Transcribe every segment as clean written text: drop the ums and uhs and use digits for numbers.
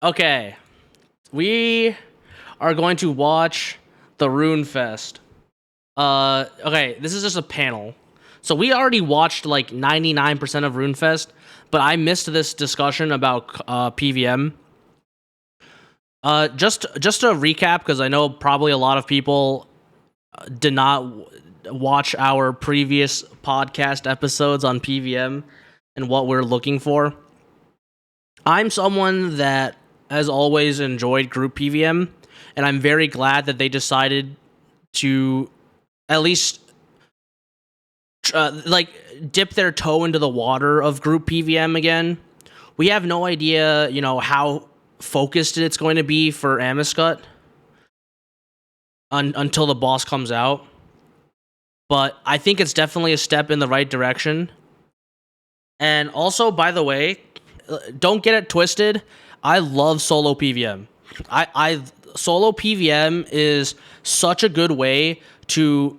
Okay, we are going to watch the Runefest. Okay, this is just a panel. So we already watched like 99% of Runefest, but I missed this discussion about PvM. Just to recap, because I know probably a lot of people did not watch our previous podcast episodes on PvM and what we're looking for. I'm someone that has always enjoyed group PvM, and I'm very glad that they decided to at least dip their toe into the water of group PvM again. We have no idea, how focused it's going to be for Amiscut until the boss comes out. But I think it's definitely a step in the right direction. And also, by the way, don't get it twisted. I love solo PvM. Solo PvM is such a good way to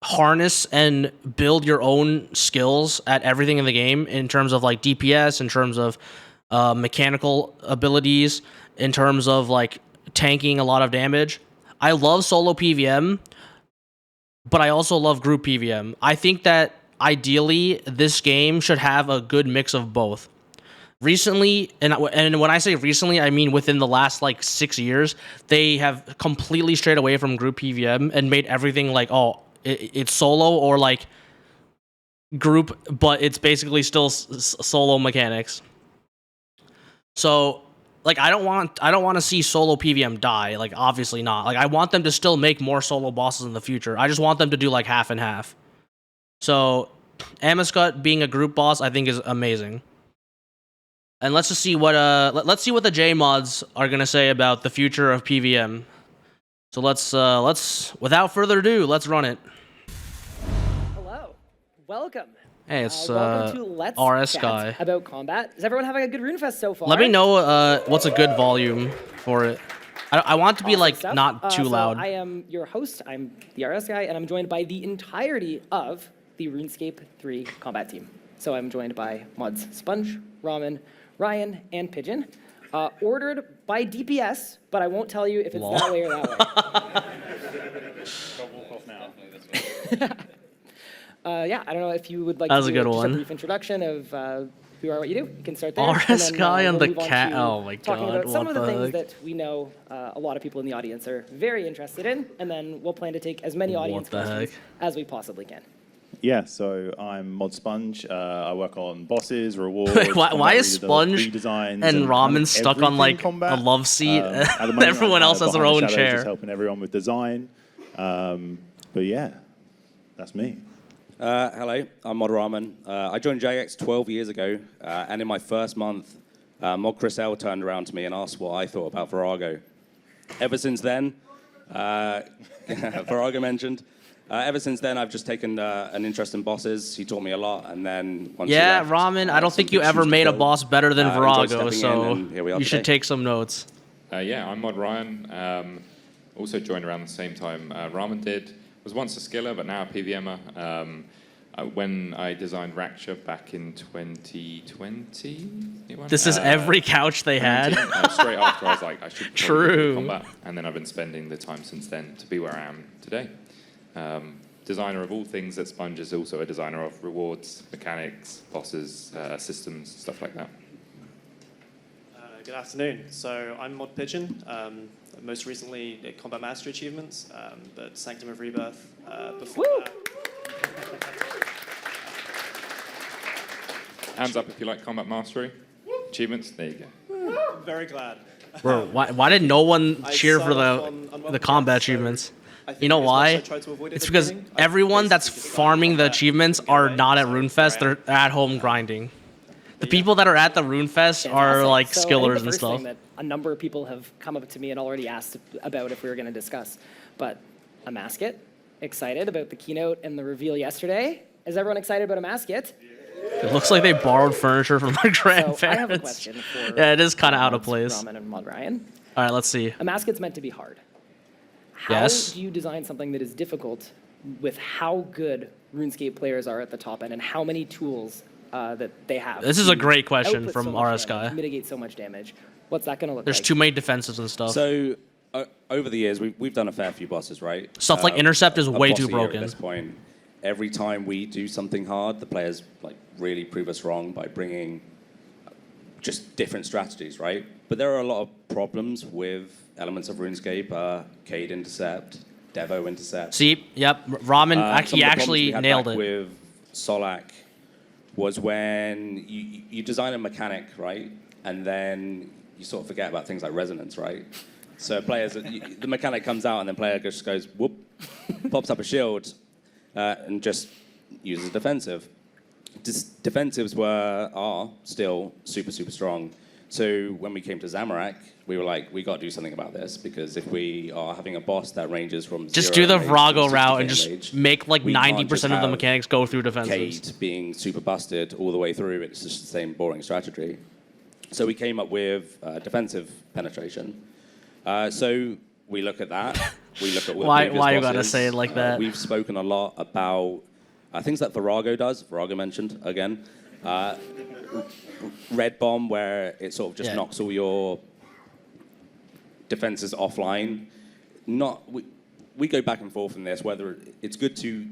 harness and build your own skills at everything in the game in terms of like DPS, in terms of mechanical abilities, in terms of like tanking a lot of damage. I love solo PvM, but I also love group PvM. I think that ideally this game should have a good mix of both. Recently, and when I say recently, I mean within the last like 6 years, they have completely strayed away from group PvM and made everything like, it's solo or like group, but it's basically still solo mechanics. So, like, I don't want to see solo PvM die. Like, obviously not. Like, I want them to still make more solo bosses in the future. I just want them to do like half and half. So, Amiscut being a group boss, I think is amazing. And let's just see what let's see what the J mods are gonna say about the future of PvM. So let's without further ado, let's run it. Hello, welcome. Hey, it's welcome to Let's RS Chat guy. About combat. Is everyone having a good Runefest so far? Let me know what's a good volume for it. I want to be Awesome like stuff. not too loud. I am your host. I'm the RS guy, and I'm joined by the entirety of the RuneScape 3 combat team. So I'm joined by mods Sponge, Ramen, Ryan, and Pigeon. Ordered by DPS, but I won't tell you if it's that way or that way. Don't walk off now. Yeah, I don't know if you would like That to was a do good just one. a brief introduction of who you are, what you do. You can start there. RS guy on the move on cat. to Oh my talking god! about some What of the the things heck? that we know a lot of people in the audience are very interested in, and then we'll plan to take as many audience What the questions heck? as we possibly can. Yeah, so I'm Mod Sponge. I work on bosses, rewards. Wait, why combat is Sponge redesigns, and kind Ramen of stuck on like everything combat. a love seat? At the moment, Everyone I'm else has their behind the own shadows, chair. just helping everyone with design. But yeah, that's me. Hello, I'm Mod Ramen. I joined Jagex 12 years ago, and in my first month, Mod Chris L turned around to me and asked what I thought about Virago. Ever since then, Virago mentioned. Ever since then, I've just taken an interest in bosses. He taught me a lot, and then once he left, Ramen. I don't think you some ever shoes to made a fill. boss better than Enjoyed Virago, stepping in, so and here we are you should today. take some notes. Yeah, I'm Mod Ryan. Also joined around the same time Ramen did. Was once a skiller, but now a PvMer. When I designed Rapture back in 2020, This is every couch they had. straight after, I was like, I should probably True. do combat, and then I've been spending the time since then to be where I am today. Designer of all things at Sponge is also a designer of rewards, mechanics, bosses, systems, stuff like that. Good afternoon. So I'm Mod Pigeon, most recently at Combat Mastery Achievements, but Sanctum of Rebirth before Woo! that. Hands up if you like combat mastery achievements. There you go. I'm very glad. Bro, why did no one I cheer for started on the combat Death, so achievements? I think You know as much as why? I tried to avoid it It's at the because beginning, I everyone that's basically decided farming the combat achievements would go are away, not at so Runefest. ran. They're at home grinding. The people that are at the Runefest are Fantastic. like So I think skillers the and first stuff. thing that a number of people have come up to me and already asked about if we were going to discuss, but a Amasket, excited about the keynote and the reveal yesterday. Is everyone excited about a Amasket? It looks like they borrowed furniture from their grandparents. So I have a question for Yeah, it is kind of out of Mods place. Ramen and Mod Ryan. All right, let's see. A Amasket's meant to be hard. How Yes. do you design something that is difficult with how good RuneScape players are at the top end and how many tools that they have? This is a to great question output from so much RS damage, Guy. mitigate so much damage. What's that going to look There's like? too many defensives and stuff. So over the years, we've done a fair few bosses, right? Stuff like Intercept is a way boss too a year broken. At this point, every time we do something hard, the players like really prove us wrong by bringing just different strategies, right? But there are a lot of problems with elements of RuneScape, Cade Intercept, Devo Intercept. See, yep, Ramen Some of the he problems actually we had nailed back it. with Solak was when you design a mechanic, right? And then you sort of forget about things like resonance, right? So players, the mechanic comes out and then player just goes, whoop, pops up a shield and just uses defensive. Defensives are still super, super strong. So when we came to Zamorak, we were like, we got to do something about this, because if we are having a boss that ranges from Just 0 do the mage to Vrago route 60k and just mage, make like we can't 90% just of the have mechanics go through defensives. Cade being super busted all the way through. It's just the same boring strategy. So we came up with defensive penetration. So we look at that. We look at all the Why previous you gotta bosses. say it like that? We've spoken a lot about things that Virago does. Virago mentioned again. Red Bomb, where it sort of just knocks all your defenses offline. We go back and forth in this, whether it's good to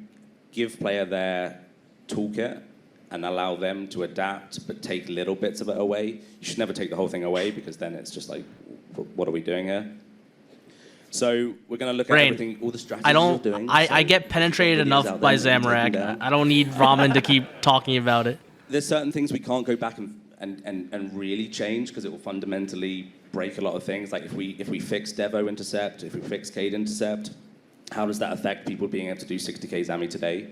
give player their toolkit and allow them to adapt, but take little bits of it away. You should never take the whole thing away, because then it's just like, what are we doing here? So we're going to look at everything, all the strategies you're doing. I get penetrated enough by Zamorak. I don't need Ramen to keep talking about it. There's certain things we can't go back and really change, because it will fundamentally break a lot of things. Like if we fix Devo Intercept, if we fix Cade Intercept, how does that affect people being able to do 60k Zami today?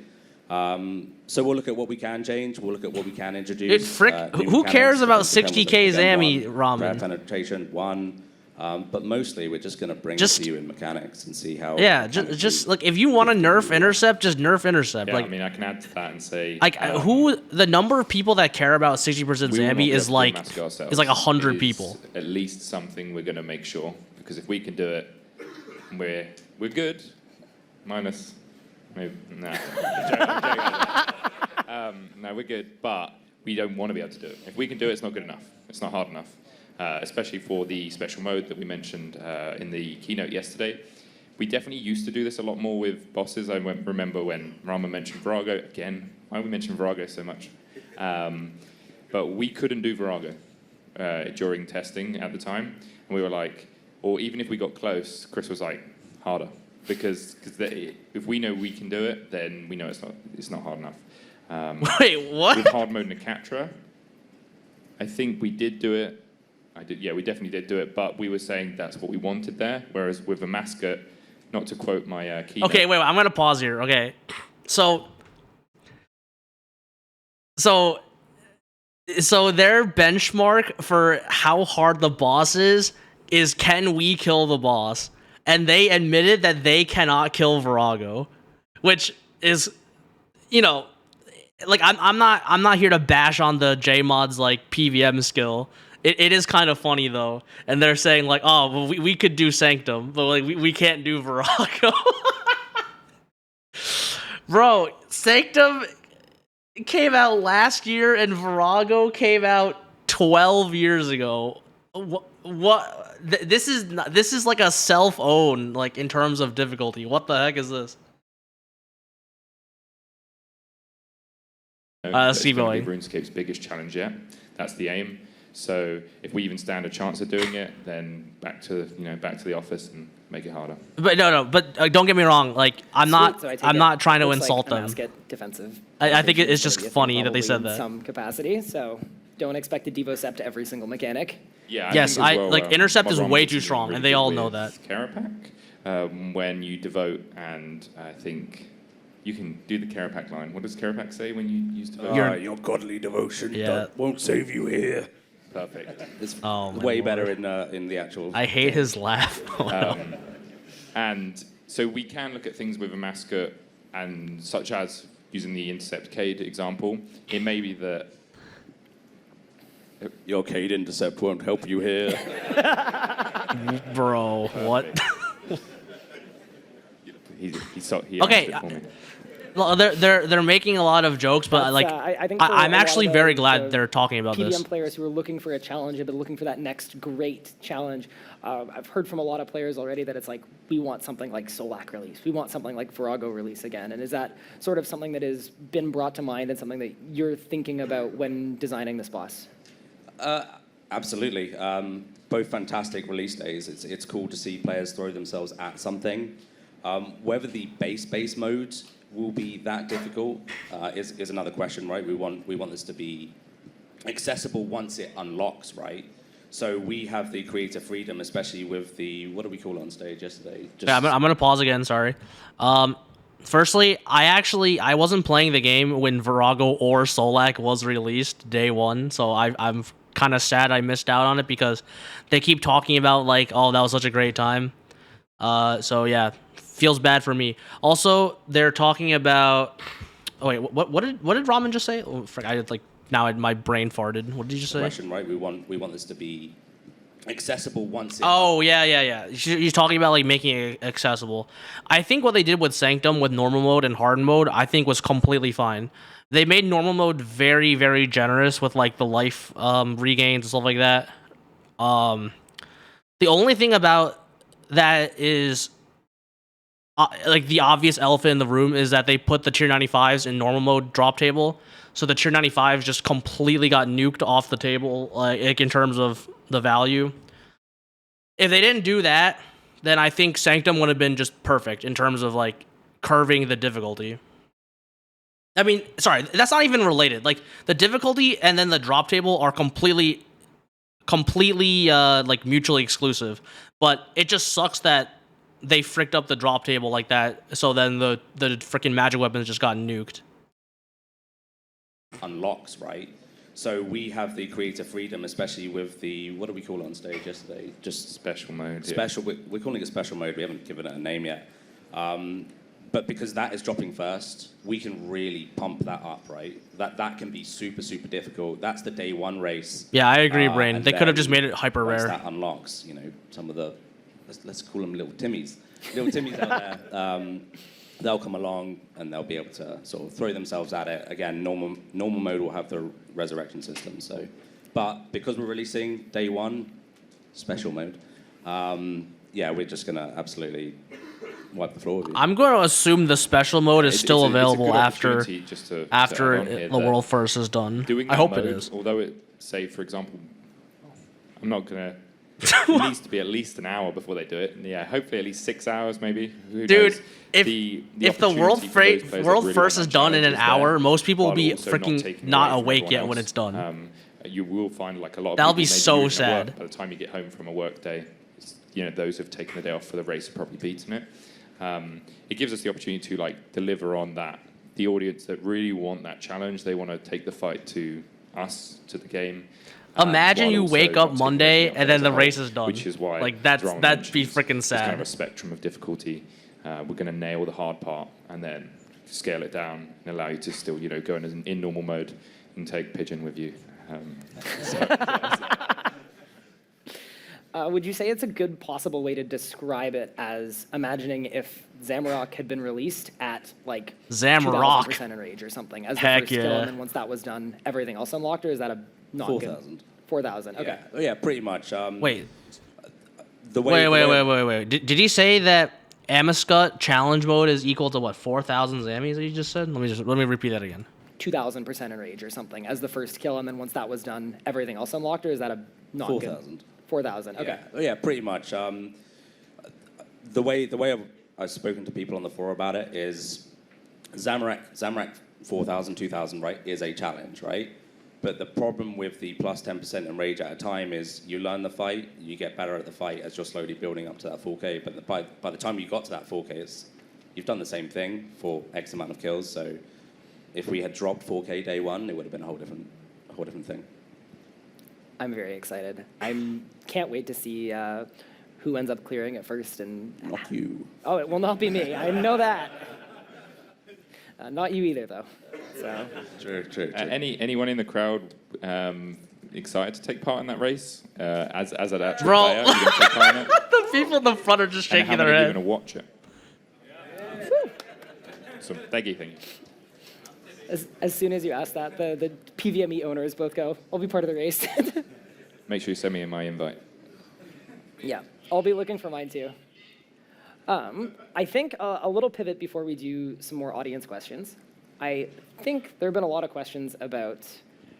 So we'll look at what we can change. We'll look at what we can introduce. Who cares about 60k Zami, Ramen? Rare penetration, but mostly we're just going to bring it to you in mechanics and see how. Yeah, just like if you want to nerf Intercept, just nerf Intercept. Yeah, like, I mean, I can add to that and say, like the number of people that care about 60% Zambi is like 100 people. At least something we're going to make sure, because if we can do it, we're good. Minus, maybe nah. No, we're good, but we don't want to be able to do it. If we can do it, it's not good enough. It's not hard enough. Especially for the special mode that we mentioned in the keynote yesterday. We definitely used to do this a lot more with bosses. I remember when Rama mentioned Virago. Again, why do we mention Virago so much? But we couldn't do Virago during testing at the time. And we were like, or even if we got close, Chris was like, harder. Because if we know we can do it, then we know it's not hard enough. Wait, what? With hard mode Nakatra, I think we did do it. We definitely did do it, but we were saying that's what we wanted there. Whereas with a mascot, not to quote my keynote. Okay, wait, I'm gonna pause here. Okay, so their benchmark for how hard the boss is can we kill the boss? And they admitted that they cannot kill Virago, which is, like I'm not here to bash on the JMod's like PvM skill. It is kind of funny though, and they're saying like, oh, well, we could do Sanctum, but like we can't do Virago. Bro, Sanctum came out last year, and Virago came out 12 years ago. What? This is like a self-own, like in terms of difficulty. What the heck is this? Let's keep going. RuneScape's biggest challenge yet. That's the aim. So if we even stand a chance of doing it, then back to the office and make it harder. But no. But don't get me wrong. Like I'm not trying to insult them. Defensive. I think it's just funny that they said that. Some capacity. So don't expect a Devocept to every single mechanic. Yeah. Yes, Intercept is way too strong, really and they all know that. Carapac, when you devote, and I think you can do the Carapac line. What does Carapac say when you use devote? Your godly devotion won't save you here. Perfect. It's Oh, way my better in the actual. I hate his laugh. Oh, no. And so we can look at things with a mascot, and such as using the Intercept Cade example. It may be that Your Cade Intercept won't help you here. Bro, what? he Okay, answered it for me. Well, they're making a lot of jokes, but That's, like I think for a I'm lot actually of very the glad they're talking about PvM this. players who are looking for a challenge, have been looking for that next great challenge. I've heard from a lot of players already that it's like, we want something like Solak release. We want something like Virago release again. And is that sort of something that has been brought to mind and something that you're thinking about when designing this boss? Absolutely. Both fantastic release days. It's cool to see players throw themselves at something. Whether the base mode will be that difficult is another question, right? We want this to be accessible once it unlocks, right? So we have the creative freedom, especially with the, what did we call it on stage yesterday? Yeah, I'm gonna pause again. Sorry. Firstly, I wasn't playing the game when Virago or Solak was released day one, so I'm kind of sad I missed out on it because they keep talking about like, oh, that was such a great time. So yeah, feels bad for me. Also, they're talking about. Oh wait, what did Ramen just say? Oh, frick, I did like now my brain farted. What did you just say? Question, right? We want this to be accessible once it. Oh yeah. He's talking about like making it accessible. I think what they did with Sanctum with normal mode and hardened mode, I think was completely fine. They made normal mode very, very generous with like the life regains and stuff like that. The only thing about that is like the obvious elephant in the room is that they put the tier 95s in normal mode drop table, so the tier 95s just completely got nuked off the table, like in terms of the value. If they didn't do that, then I think Sanctum would have been just perfect in terms of like curving the difficulty. I mean, sorry, that's not even related. Like the difficulty and then the drop table are completely like mutually exclusive. But it just sucks that they fricked up the drop table like that. So then the freaking magic weapons just got nuked. Unlocks, right? So we have the creative freedom, especially with the, what did we call it on stage yesterday? Just Special mode. special. We're calling it special mode. We haven't given it a name yet. But because that is dropping first, we can really pump that up, right? That can be super, super difficult. That's the day one race. Yeah, I agree, Brain. And They could have then just made it hyper once rare. that unlocks, you know, some of the, let's call them little Timmies. Little Timmies out there, they'll come along and they'll be able to sort of throw themselves at it. Again, normal mode will have the resurrection system. So, but because we're releasing day one, special mode, yeah, we're just going to absolutely wipe the floor with you. I'm going to assume the special mode is still available after the world first is done. I hope it is. Although it, say, for example, I'm not going to. It needs to be at least an hour before they do it. And yeah, hopefully at least 6 hours, maybe. Who Dude, knows? if the world first is done in an hour, most people will be freaking not awake yet when it's done. You will find like a lot of That'll people be maybe so even at sad. work, by the time you get home from a work day, you know, those who've taken the day off for the race have probably beaten it. It gives us the opportunity to like deliver on that. The audience that really want that challenge, they want to take the fight to us, to the game. Imagine while you also wake up not taking Monday anything and then as a the whole, race is done. Which is why like Drama that'd be mentions freaking it's kind of sad. a spectrum of difficulty. We're going to nail the hard part and then scale it down and allow you to still, you know, go in normal mode and take Pigeon with you. Would you say it's a good possible way to describe it as imagining if Zamorak had been released at like Zamorak 2000% enrage or something as Heck the first kill, yeah. and then once that was done, everything else unlocked, or is that a not 4,000. good? 4,000. Okay. Yeah, pretty much. Wait, The way, wait. Did he say that Amiscut challenge mode is equal to what, 4,000 Zammies that you just said? Let me repeat that again. 2000% enrage or something as the first kill, and then once that was done, everything else unlocked, or is that a not good? 4,000. 4,000. Okay. Yeah, pretty much. The way I've spoken to people on the floor about it is Zamorak 4,000, 2,000, right, is a challenge, right? But the problem with the plus 10% enrage at a time is you learn the fight, you get better at the fight as you're slowly building up to that 4K. But by the time you got to that 4K, you've done the same thing for X amount of kills. So if we had dropped 4K day one, it would have been a whole different thing. I'm very excited. I can't wait to see who ends up clearing it first. And Not you. oh, it will not be me. I know that. Not you either, though. So True. Anyone in the crowd excited to take part in that race? As an actual Bro. player, you're going to take part in it? The people in the front are just And shaking how their many are head. going to watch it? Awesome. Thank you. As soon as you ask that, the PvMe owners both go, I'll be part of the race. Make sure you send me my invite. Yeah, I'll be looking for mine too. I think a little pivot before we do some more audience questions. I think there have been a lot of questions about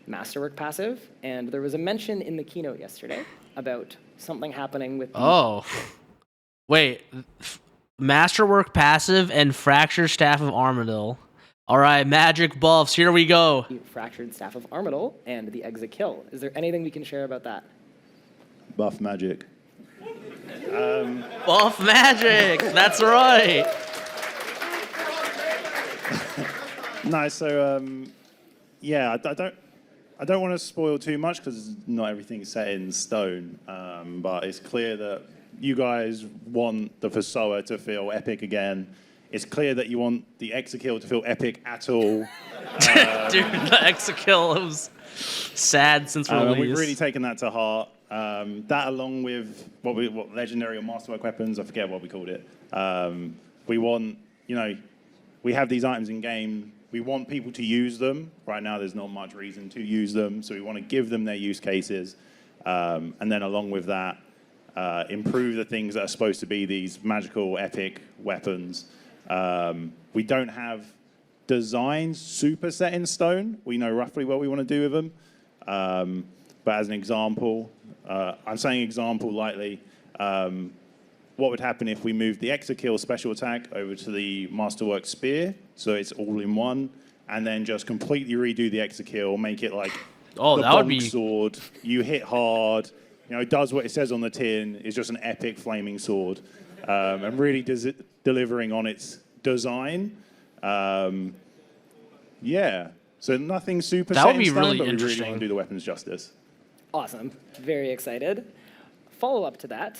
Masterwork Passive, and there was a mention in the keynote yesterday about something happening with the Oh. Wait. Masterwork Passive and Fractured Staff of Armadillo. All right, magic buffs. Here we go. Fractured Staff of Armadillo and the Exit Kill. Is there anything we can share about that? Buff magic. Buff magic. That's right. No, so yeah, I don't want to spoil too much because not everything's set in stone. But it's clear that you guys want the Fasoa to feel epic again. It's clear that you want the Exekill to feel epic at all. Dude, the Exekill was sad since And release. we've really taken that to heart. That along with what legendary or masterwork weapons, I forget what we called it. We want, we have these items in game. We want people to use them. Right now, there's not much reason to use them, so we want to give them their use cases. And then along with that, improve the things that are supposed to be these magical, epic weapons. We don't have designs super set in stone. We know roughly what we want to do with them. But as an example, I'm saying example lightly, what would happen if we moved the Exekill special attack over to the Masterwork Spear, so it's all in one, and then just completely redo the Exekill, make it like Oh, the that would bonk be sword. You hit hard, it does what it says on the tin. It's just an epic flaming sword, and really delivering on its design. Yeah, so nothing super. That set would in be stone, really but we really interesting. want to do the weapons justice. Awesome. Very excited. Follow up to that.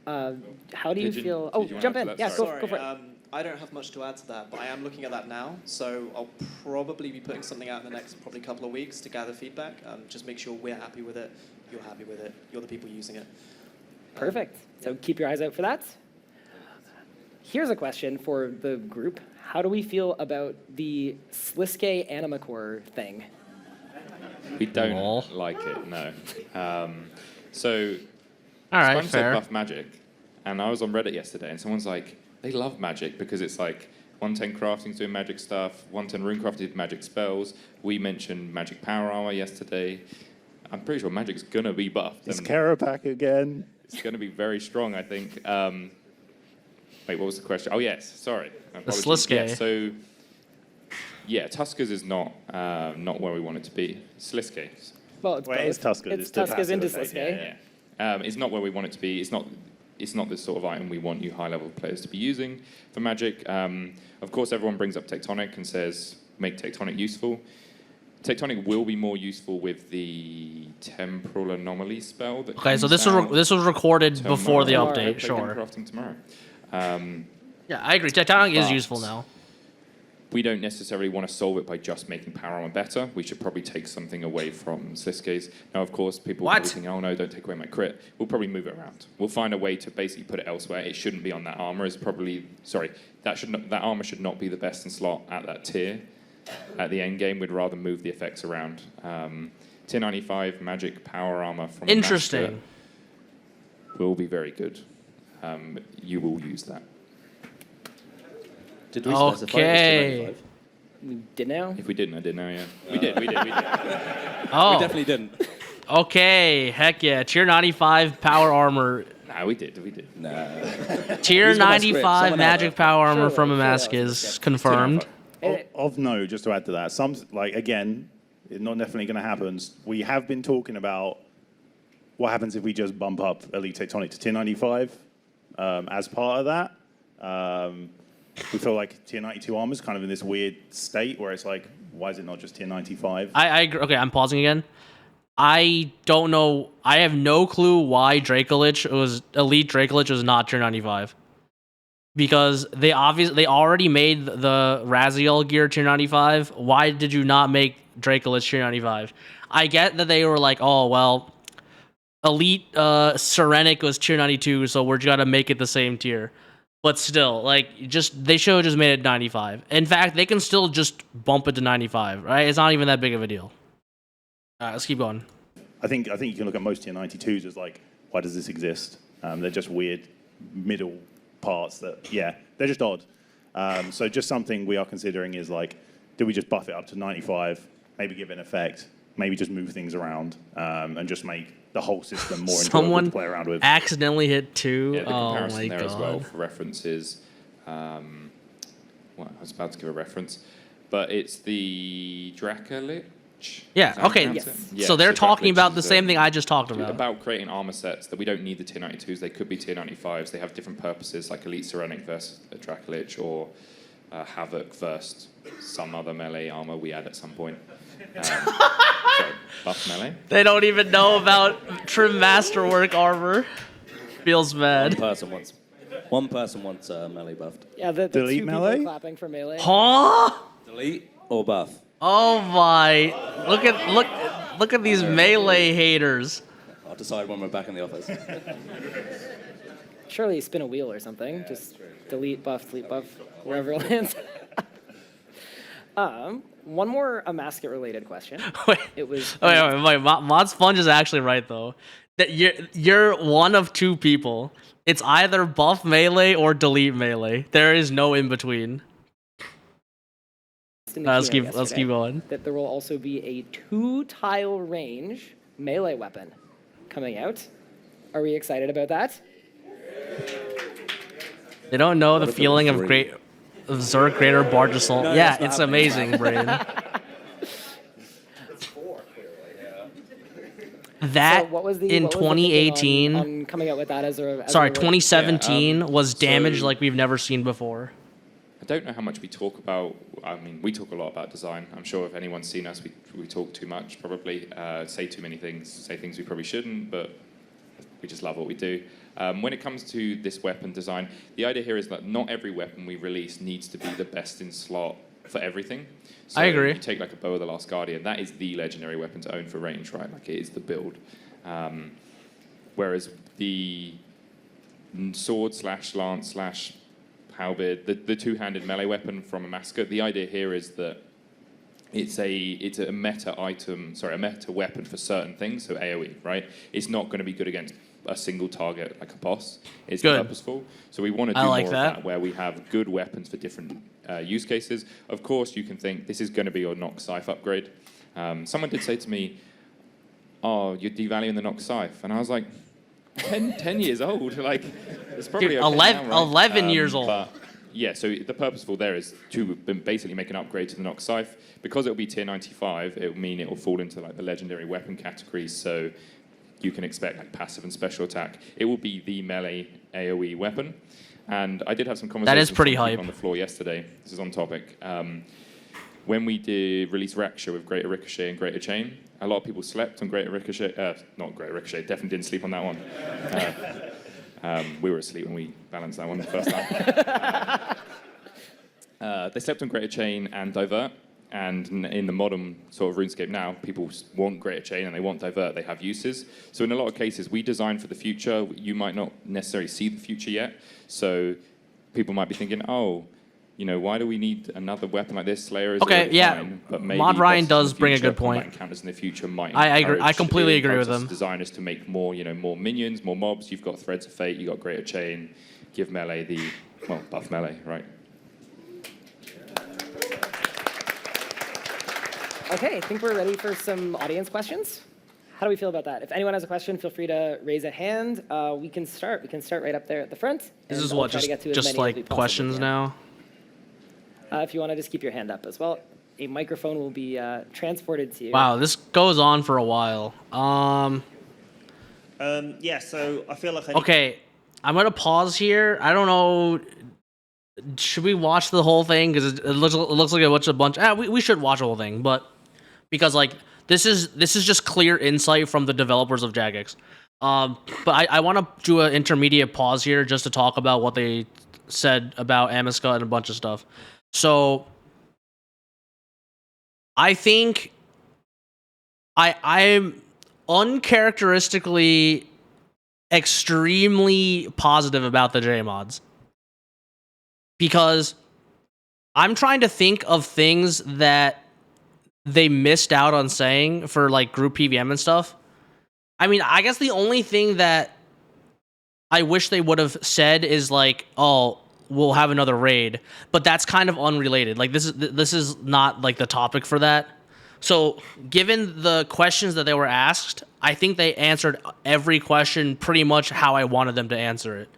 How do you Pigeon, feel? did Oh, you wanna jump add in. to that? Yeah, Sorry. go for it. I don't have much to add to that, but I am looking at that now. So I'll probably be putting something out in the next probably couple of weeks to gather feedback. Just make sure we're happy with it, you're happy with it, you're the people using it. Perfect. So keep your eyes out for that. Here's a question for the group. How do we feel about the Sliske Animacore thing? We don't Lol. like it, no. So, All right, Sponge said fair. buff magic, and I was on Reddit yesterday, and someone's like, they love magic because it's like 110 crafting's doing magic stuff, 110 runecraft did magic spells. We mentioned magic power armor yesterday. I'm pretty sure magic's gonna be buffed. It's and Karapak again. it's gonna be very strong, I think. Wait, what was the question? Oh yes, sorry. Apologies. Sliske. Yeah, so yeah, Tuskers is not where we want it to be. Sliske. Well, it's Well, both. it's Tuskers. It's It's the Tuskers into passive Sliske. effect, Yeah. It's not where we want it to be. It's not the sort of item we want you high-level players to be using for Magic. Of course, everyone brings up Tectonic and says, make Tectonic useful. Tectonic will be more useful with the Temporal Anomaly spell. That Okay, so comes out this was recorded before the tomorrow. update, We'll play sure. Crafting tomorrow. Yeah, I agree. Tectonic is But- useful now. We don't necessarily want to solve it by just making power armor better. We should probably take something away from Sliske's. Now, of course, people will What? probably think, oh no, don't take away my crit. We'll probably move it around. We'll find a way to basically put it elsewhere. It shouldn't be on that armor. It's probably, sorry, that armor should not be the best in slot at that tier. At the end game, we'd rather move the effects around. Tier 95 magic power armor from a Interesting. master will be very good. You will use that. Did we specify it was Okay. 295? We did now? If we didn't, I did now, yeah. We did. Oh, We definitely didn't. okay. Heck yeah. Tier 95 power armor. No, we did. Nah. Tier Who's got my script? 95 Someone magic else. power armor Surely, from a surely mask that was is the confirmed. Of note, just to add to that, again, it's not definitely going to happen. We have been talking about what happens if we just bump up Elite Tectonic to tier 95 as part of that. We feel like tier 92 armor is kind of in this weird state where it's like, why is it not just tier 95? I agree. Okay, I'm pausing again. I don't know. I have no clue why Elite Dracolich was not tier 95. Because they already made the Raziel gear tier 95. Why did you not make Dracolich tier 95? I get that they were like, oh well, Elite Serenic was tier 92, so we're just gotta make it the same tier. But still, like, just they should have just made it 95. In fact, they can still just bump it to 95, right? It's not even that big of a deal. All right, let's keep going. I think you can look at most tier 92s as like, why does this exist? They're just weird middle parts that, yeah, they're just odd. So just something we are considering is like, do we just buff it up to 95, maybe give it an effect, maybe just move things around, and just make the whole system more enjoyable to play around with. Accidentally hit 2. Yeah, the Oh comparison my there as god. well for references. Well, I was about to give a reference, but it's the Dracolich. Yeah, Is that how you okay. pronounce Yes. it? Yeah, So they're talking Dracolich about the is, same thing I just talked about. about creating armor sets that we don't need the tier 92s. They could be tier 95s. They have different purposes, like Elite Ceramic versus a Dracolich, or Havoc versus some other melee armor we add at some point. Sorry, buff melee. They don't even know about Trim Masterwork armor. Feels bad. One person wants melee buffed. Yeah, the Delete two melee? people clapping for melee. Huh? Delete or buff? Oh my! Look at these melee haters. I'll decide when we're back in the office. Surely you spin a wheel or something. Just delete buff, wherever it lands. One more Amasket related question. Wait. It was. Wait. Mod Sponge is actually right though. That you're one of two people. It's either buff melee or delete melee. There is no in between. In the Let's Q&A keep yesterday, going. That there will also be a 2-tile range melee weapon coming out. Are we excited about that? They don't know the if it feeling was of three? Zerg Greater Barge Assault. No, Yeah, that's not it's happening. amazing, Brain. That So what was the in what was the thinking 2018. on coming out with that as a Sorry, a- 2017 was damage so- like we've never seen before. I don't know how much we talk about. I mean, we talk a lot about design. I'm sure if anyone's seen us, we talk too much, probably. Say too many things, say things we probably shouldn't, but we just love what we do. When it comes to this weapon design, the idea here is that not every weapon we release needs to be the best in slot for everything. So I agree. You take like a Bow of the Last Guardian, that is the legendary weapon to own for range, right? Like it is the build. Whereas the sword / lance / halberd, the two-handed melee weapon from Amasket, the idea here is that it's a meta item, sorry, a meta weapon for certain things, so AoE, right? It's not going to be good against a single target like a boss. It's Good. purposeful. So we want to do I like more that. of that, where we have good weapons for different use cases. Of course, you can think this is going to be your Nox Scythe upgrade. Someone did say to me, "Oh, you're devaluing the Nox Scythe," and I was like, 10 years old. Like, it's probably Dude, okay 11 now, right? 11 years old. But yeah, so the purposeful there is to basically make an upgrade to the Nox Scythe. Because it'll be tier 95, it will mean it will fall into like the legendary weapon categories. So you can expect like passive and special attack. It will be the melee AoE weapon. And I did have some conversations pretty with some hype. people on the floor yesterday. This is on topic. When we did release Raksha with Greater Ricochet and Greater Chain, a lot of people slept on Greater Ricochet. Not Greater Ricochet, definitely didn't sleep on that one. We were asleep when we balanced that one the first time. They slept on Greater Chain and Divert. And in the modern sort of RuneScape now, people want Greater Chain and they want Divert. They have uses. So in a lot of cases, we design for the future. You might not necessarily see the future yet. So people might be thinking, oh, you know, why do we need another weapon like this? Slayer is Okay, already yeah. fine, but maybe Mod Ryan bosses in does the bring a future, good point. combat encounters in the future might I agree. I encourage completely agree with infocus him. Designers to make more, you know, more minions, more mobs. You've got Threads of Fate. You've got Greater Chain. Give melee the, well, buff melee, right? Okay, I think we're ready for some audience questions. How do we feel about that? If anyone has a question, feel free to raise a hand. We can start. We can start right up there at the front. This and is I'll what, try to get to as just many as we like possibly questions can. now? If you want to just keep your hand up as well, a microphone will be transported to you. Wow, this goes on for a while. Yeah, so I feel like Okay, I'm gonna pause here. I don't know. Should we watch the whole thing? Because it looks like a bunch. We should watch the whole thing, but because like this is just clear insight from the developers of Jagex. But I want to do an intermediate pause here just to talk about what they said about Amiska and a bunch of stuff. So I think I'm uncharacteristically extremely positive about the J mods. because I'm trying to think of things that they missed out on saying for like group PvM and stuff. I mean, I guess the only thing that I wish they would have said is like, oh, we'll have another raid, but that's kind of unrelated. Like this is not like the topic for that. So, given the questions that they were asked, I think they answered every question pretty much how I wanted them to answer it.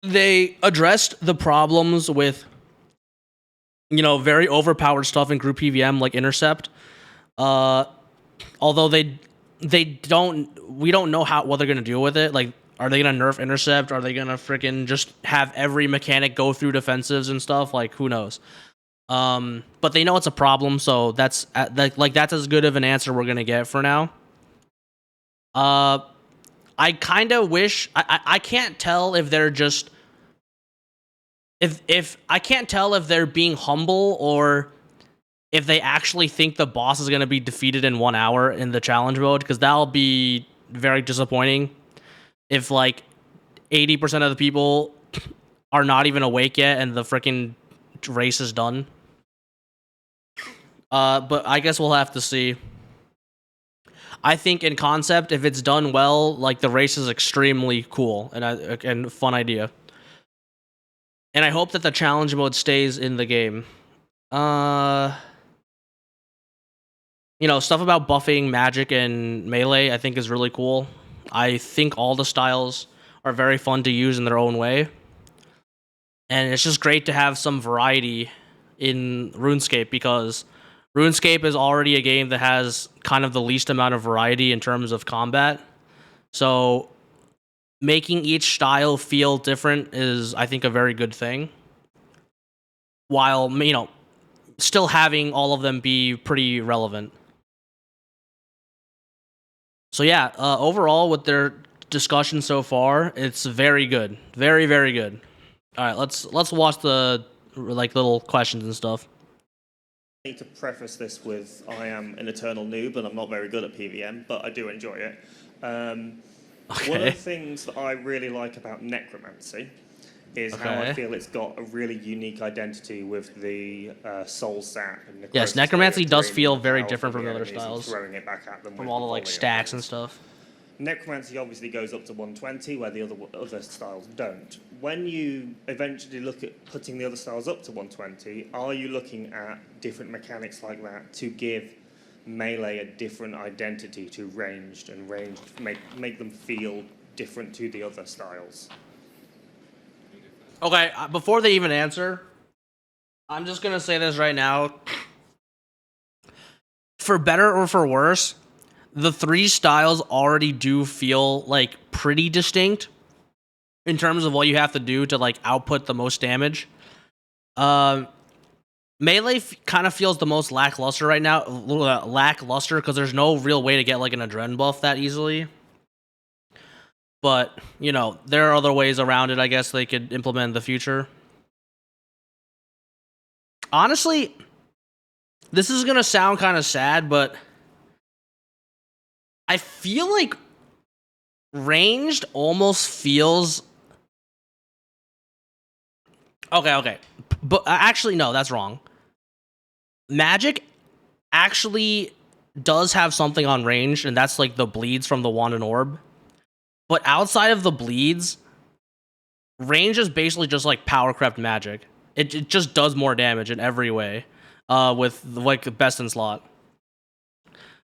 They addressed the problems with, you know, very overpowered stuff in group PvM like intercept. Although we don't know what they're gonna deal with it. Like, are they gonna nerf intercept? Are they gonna freaking just have every mechanic go through defensives and stuff? Like, who knows? But they know it's a problem, so that's as good of an answer we're gonna get for now. I kind of wish I can't tell if they're just if I can't tell if they're being humble or if they actually think the boss is gonna be defeated in 1 hour in the challenge mode, because that'll be very disappointing. If like 80% of the people are not even awake yet and the freaking race is done. But I guess we'll have to see. I think in concept, if it's done well, like the race is extremely cool and fun idea. And I hope that the challenge mode stays in the game. You know, stuff about buffing magic and melee I think is really cool. I think all the styles are very fun to use in their own way. And it's just great to have some variety in RuneScape, because RuneScape is already a game that has kind of the least amount of variety in terms of combat. So making each style feel different is, I think, a very good thing. While, you know, still having all of them be pretty relevant. So yeah, overall with their discussion so far, it's very good. Very, very good. All right, let's watch the like little questions and stuff. I need to preface this with I am an eternal noob and I'm not very good at PvM, but I do enjoy it. One of the things that I really like about necromancy is how I feel it's got a really unique identity with the soul sap. And yes, necromancy does feel very different from the other styles. Throwing it back at them from all the like stacks and stuff. Necromancy obviously goes up to 120, where the other styles don't. When you eventually look at putting the other styles up to 120, are you looking at different mechanics like that to give melee a different identity to ranged, and ranged make them feel different to the other styles? Okay, before they even answer, I'm just gonna say this right now. For better or for worse, the three styles already do feel like pretty distinct in terms of what you have to do to like output the most damage. Melee kind of feels the most lackluster right now. Lackluster because there's no real way to get like an adrenaline buff that easily. But, you know, there are other ways around it, I guess, they could implement in the future. Honestly, this is going to sound kind of sad, but I feel like ranged almost feels... Okay. But actually, no, that's wrong. Magic actually does have something on ranged, and that's like the bleeds from the wand and orb. But outside of the bleeds, range is basically just like power crept magic. It just does more damage in every way, with like the best in slot.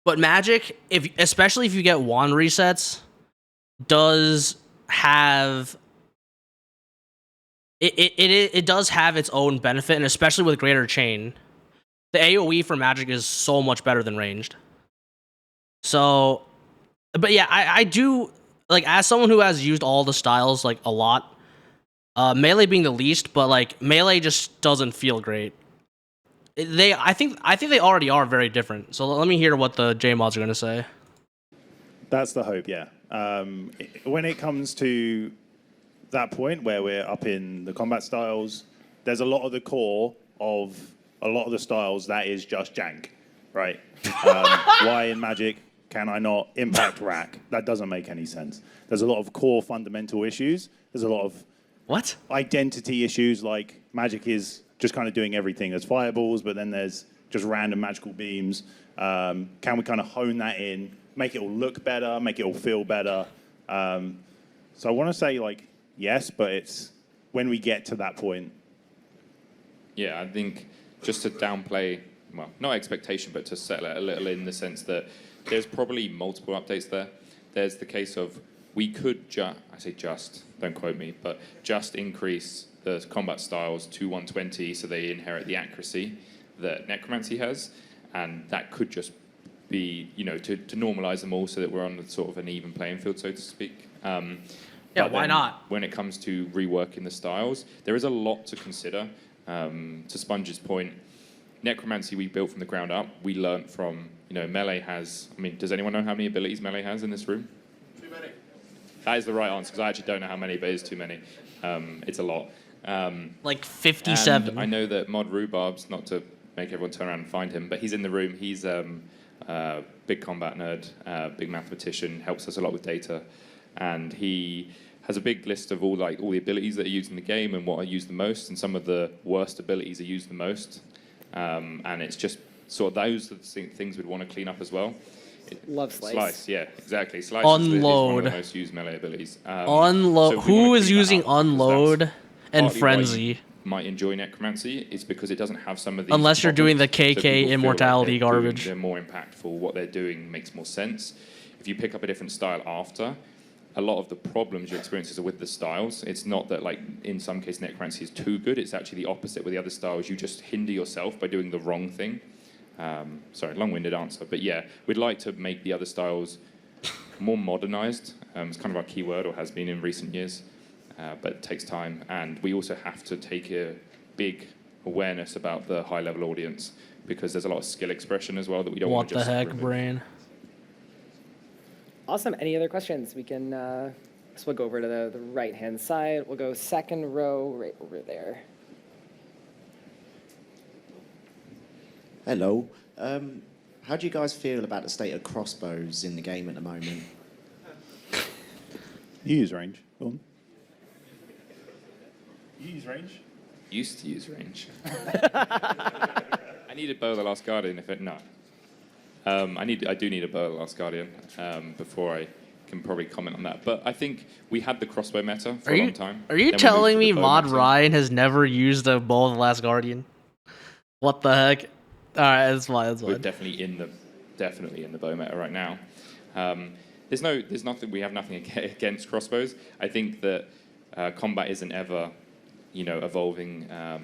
But magic, especially if you get wand resets, does have it does have its own benefit, and especially with greater chain, the AOE for magic is so much better than ranged. So, but yeah, I do. Like, as someone who has used all the styles, like, a lot, melee being the least, but, like, melee just doesn't feel great. I think they already are very different. So let me hear what the J-mods are going to say. That's the hope, yeah. When it comes to that point where we're up in the combat styles, there's a lot of the core of a lot of the styles that is just jank, right? Why in Magic can I not impact rack? That doesn't make any sense. There's a lot of core fundamental issues. There's a lot of What? identity issues, like Magic is just kind of doing everything. There's fireballs, but then there's just random magical beams. Can we kind of hone that in, make it all look better, make it all feel better? So I want to say like yes, but it's when we get to that point. Yeah, I think just to downplay, well, not expectation, but to settle it a little in the sense that there's probably multiple updates there. There's the case of we could don't quote me, but just increase the combat styles to 120 so they inherit the accuracy that Necromancy has, and that could just be, to normalize them all so that we're on sort of an even playing field, so to speak. Yeah, why not? When it comes to reworking the styles, there is a lot to consider. To Sponge's point, Necromancy we built from the ground up. We learnt from, Melee has, does anyone know how many abilities Melee has in this room? Too many. That is the right answer, because I actually don't know how many, but it is too many. It's a lot. Like 57. And I know that Mod Rhubarb's, not to make everyone turn around and find him, but he's in the room. He's a big combat nerd, big mathematician, helps us a lot with data. And he has a big list of all the abilities that are used in the game and what are used the most, and some of the worst abilities are used the most. And it's just sort of those are the things we'd want to clean up as well. Love Slice. Slice, yeah, exactly. Slice is one of the most used melee abilities. Unload. So if we wanna Who is clean that using up, because unload that's and partly why frenzy? you might enjoy Necromancy is because it doesn't have some of these Unless you're doing the problems. So KK people feel immortality they're doing- garbage. They're more impactful. What they're doing makes more sense. If you pick up a different style after, a lot of the problems your experiences are with the styles. It's not that, like, in some case Necromancy is too good. It's actually the opposite with the other styles. You just hinder yourself by doing the wrong thing. Sorry, long-winded answer. But yeah, we'd like to make the other styles more modernized. It's kind of our key word, or has been in recent years. But it takes time. And we also have to take a big awareness about the high-level audience, because there's a lot of skill expression as well that we don't What want to the just heck, remove. brain? Awesome. Any other questions? We can, so we'll go over to the right-hand side. We'll go second row right over there. Hello. How do you guys feel about the state of crossbows in the game at the moment? You use range. Go on. You use range. Used to use range. I needed Bow of the Last Guardian. I do need a Bow of the Last Guardian before I can probably comment on that. But I think we had the crossbow meta for a long time. Are you Then we moved telling to me the bow Mod meta. Ryan has never used a Bow of the Last Guardian? What the heck? All right, that's fine. That's We're fine. definitely in the bow meta right now. There's nothing. We have nothing against crossbows. I think that combat isn't ever, evolving. I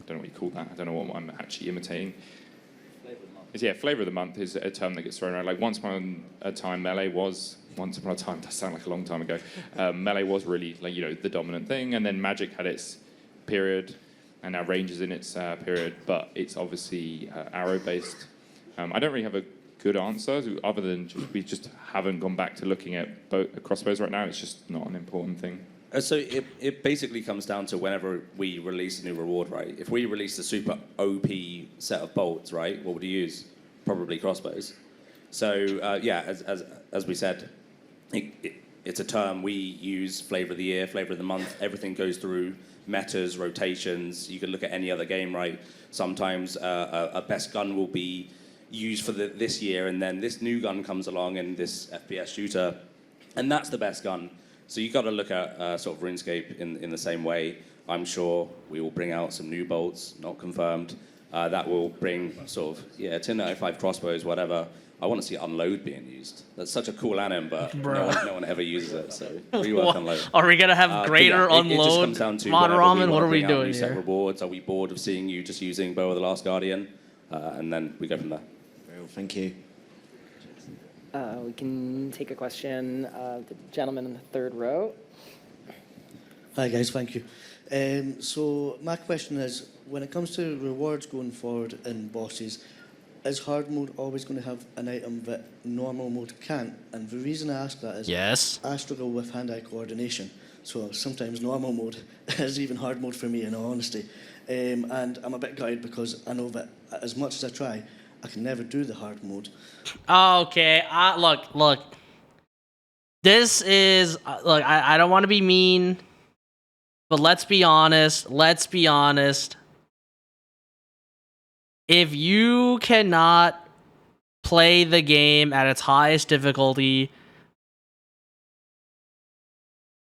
don't know what you call that. I don't know what I'm actually imitating. Flavor of the month is a term that gets thrown around. Like once upon a time, melee was. Once upon a time, that sounds like a long time ago. Melee was really the dominant thing, and then Magic had its period, and now range is in its period. But it's obviously arrow based. I don't really have a good answer other than we just haven't gone back to looking at crossbows right now. It's just not an important thing. So it basically comes down to whenever we release a new reward, right? If we release a super OP set of bolts, right, what would you use? Probably crossbows. So as we said, it's a term we use. Flavor of the year, flavor of the month. Everything goes through metas, rotations. You can look at any other game, right? Sometimes a best gun will be used for this year, and then this new gun comes along in this FPS shooter, and that's the best gun. So you've got to look at sort of RuneScape in the same way. I'm sure we will bring out some new bolts, not confirmed, that will bring sort of, 1095 crossbows, whatever. I want to see unload being used. That's such a cool anim, but no one ever uses it, so rework unload. Are we gonna have greater It just unload? comes down to Mod whenever Ramen, we what are wanna we bring out doing new set here? rewards. Are we bored of seeing you just using Bow of the Last Guardian? And then we go from there. Very well, thank you. We can take a question. The gentleman in the third row. Hi guys, thank you. So my question is, when it comes to rewards going forward in bosses, is hard mode always going to have an item that normal mode can't? And the reason I ask that is Yes. I struggle with hand-eye coordination, so sometimes normal mode is even hard mode for me, in all honesty. And I'm a bit gutted because I know that as much as I try, I can never do the hard mode. Okay. Look. This is look. I don't want to be mean, But let's be honest. If you cannot play the game at its highest difficulty,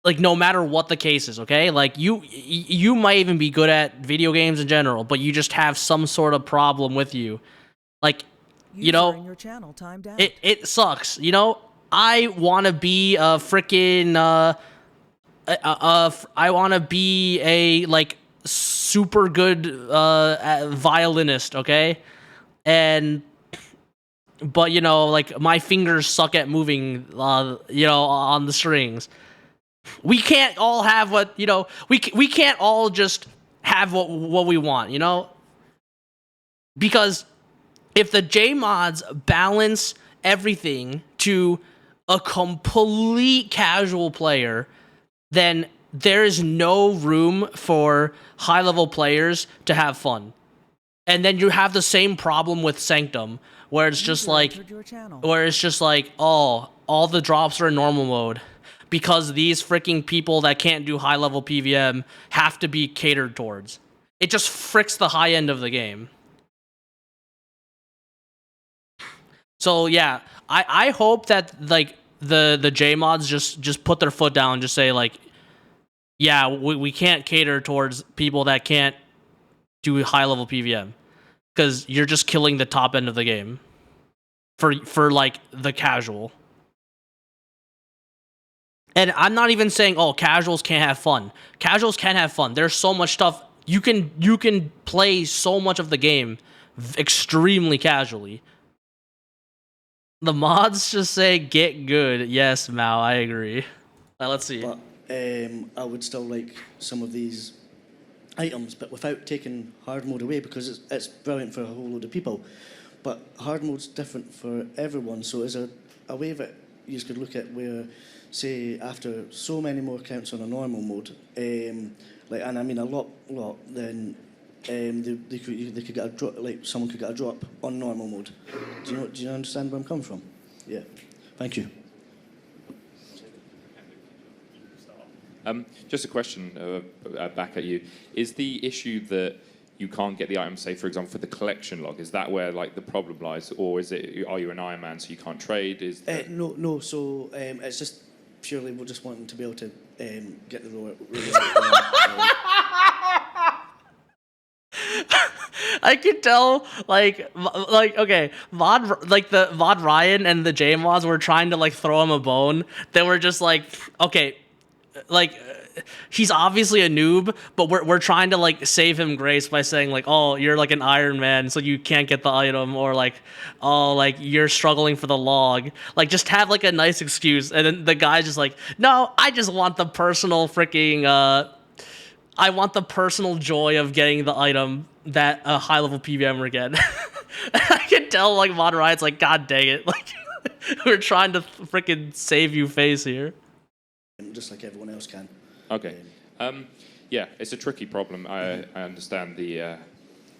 like no matter what the case is, okay? Like you might even be good at video games in general, but you just have some sort of problem with you. Like, you know, in your channel timed out. it sucks. You know, I want to be a freaking I want to be a like super good violinist, okay? But you know, like my fingers suck at moving you know, on the strings. We can't all have what, you know, we can't all just have what we want, you know? Because if the J mods balance everything to a complete casual player, then there is no room for high level players to have fun. And then you have the same problem with Sanctum, where it's just like, oh, all the drops are in normal mode because these freaking people that can't do high level PvM have to be catered towards. It just fricks the high end of the game. So yeah, I hope that like the J mods just put their foot down and just say like, yeah, we can't cater towards people that can't do high level PvM, because you're just killing the top end of the game for like the casual. And I'm not even saying, oh, casuals can't have fun. Casuals can have fun. There's so much stuff you can play so much of the game extremely casually. The mods just say get good. Yes, Mao, I agree. Let's see. But I would still like some of these items, but without taking hard mode away, because it's brilliant for a whole load of people. But hard mode's different for everyone. So is there a way that you could look at where, say, after so many more counts on a normal mode, like, and I mean a lot, then they could get a drop, like someone could get a drop on normal mode. Do you understand where I'm coming from? Yeah. Thank you. Just a question back at you. Is the issue that you can't get the item, say, for example, for the collection log, is that where like the problem lies? Or is it, are you an Iron Man so you can't trade? No, so it's just purely we're just wanting to be able to get the reward. I could tell, like okay, VOD Ryan and the J mods were trying to like throw him a bone. They were just like, okay, like he's obviously a noob, but we're trying to like save him grace by saying like, oh, you're like an Iron Man, so you can't get the item, or like, oh, like you're struggling for the log. Like just have like a nice excuse, and then the guy's just like, no, I just want the personal freaking I want the personal joy of getting the item that a high level PvMer get. I can tell like Mod Riot's like, god dang it, like we're trying to freaking save you face here. Just like everyone else can. Okay. Yeah, it's a tricky problem. I understand the